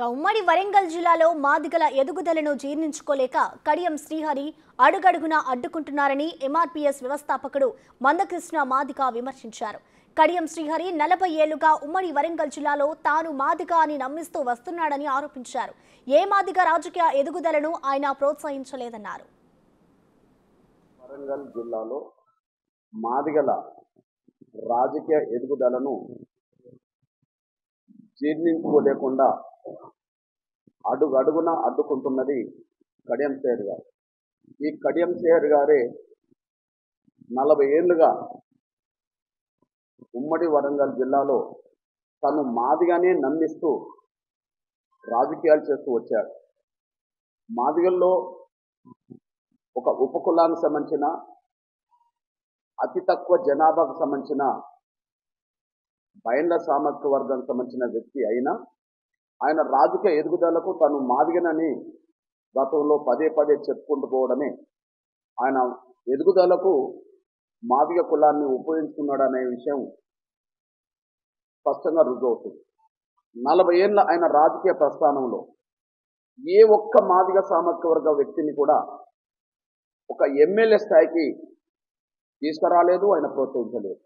ఉమ్మడి వరంగల్ జిల్లాలో మాదిగల ఎదుగుదలను జీర్ణించుకోలేక కడియం శ్రీహరి అడుగడుగునా అడ్డుకుంటున్నారని ఎంఆర్పీఎస్ వ్యవస్థాపకుడు మందకృష్ణ మాదిగ విమర్శించారు. కడియం శ్రీహరి 40 ఏళ్లుగా ఉమ్మడి వరంగల్ జిల్లాలో తాను మాదిగ అని నమ్మిస్తూ వస్తున్నాడని ఆరోపించారు. ఏ మాదిగ రాజకీయ ఎదుగుదలను ఆయన ప్రోత్సహించలేదన్నారు. వరంగల్ జిల్లాలో మాదిగల రాజకీయ ఎదుగుదలను జీర్ణించుకోలేకుండా అడుగడుగున అడ్డుకుంటున్నది కడియం శ్రీహరి గారు. ఈ కడియం శ్రీహరి గారే 40 ఏళ్లుగా ఉమ్మడి వరంగల్ జిల్లాలో తను మాదిగానే నమ్మిస్తూ రాజకీయాలు చేస్తూ వచ్చాడు. మాదిగల్లో ఒక ఉపకులానికి సంబంధించిన అతి తక్కువ జనాభాకు సంబంధించిన బైండ్ల సామర్థ్య వర్గానికి సంబంధించిన వ్యక్తి అయినా ఆయన రాజకీయ ఎదుగుదలకు తను మాదిగనని గతంలో పదే పదే చెప్పుకుంటూ పోవడమే ఆయన ఎదుగుదలకు మాదిగ కులాన్ని ఉపయోగించుకున్నాడు అనే విషయం స్పష్టంగా రుజువవుతుంది. 40 ఏళ్ల ఆయన రాజకీయ ప్రస్థానంలో ఏ ఒక్క మాదిగ సామర్థ్య వర్గ వ్యక్తిని కూడా ఒక ఎమ్మెల్యే స్థాయికి తీసుకురాలేదు, ఆయన ప్రోత్సహించలేదు.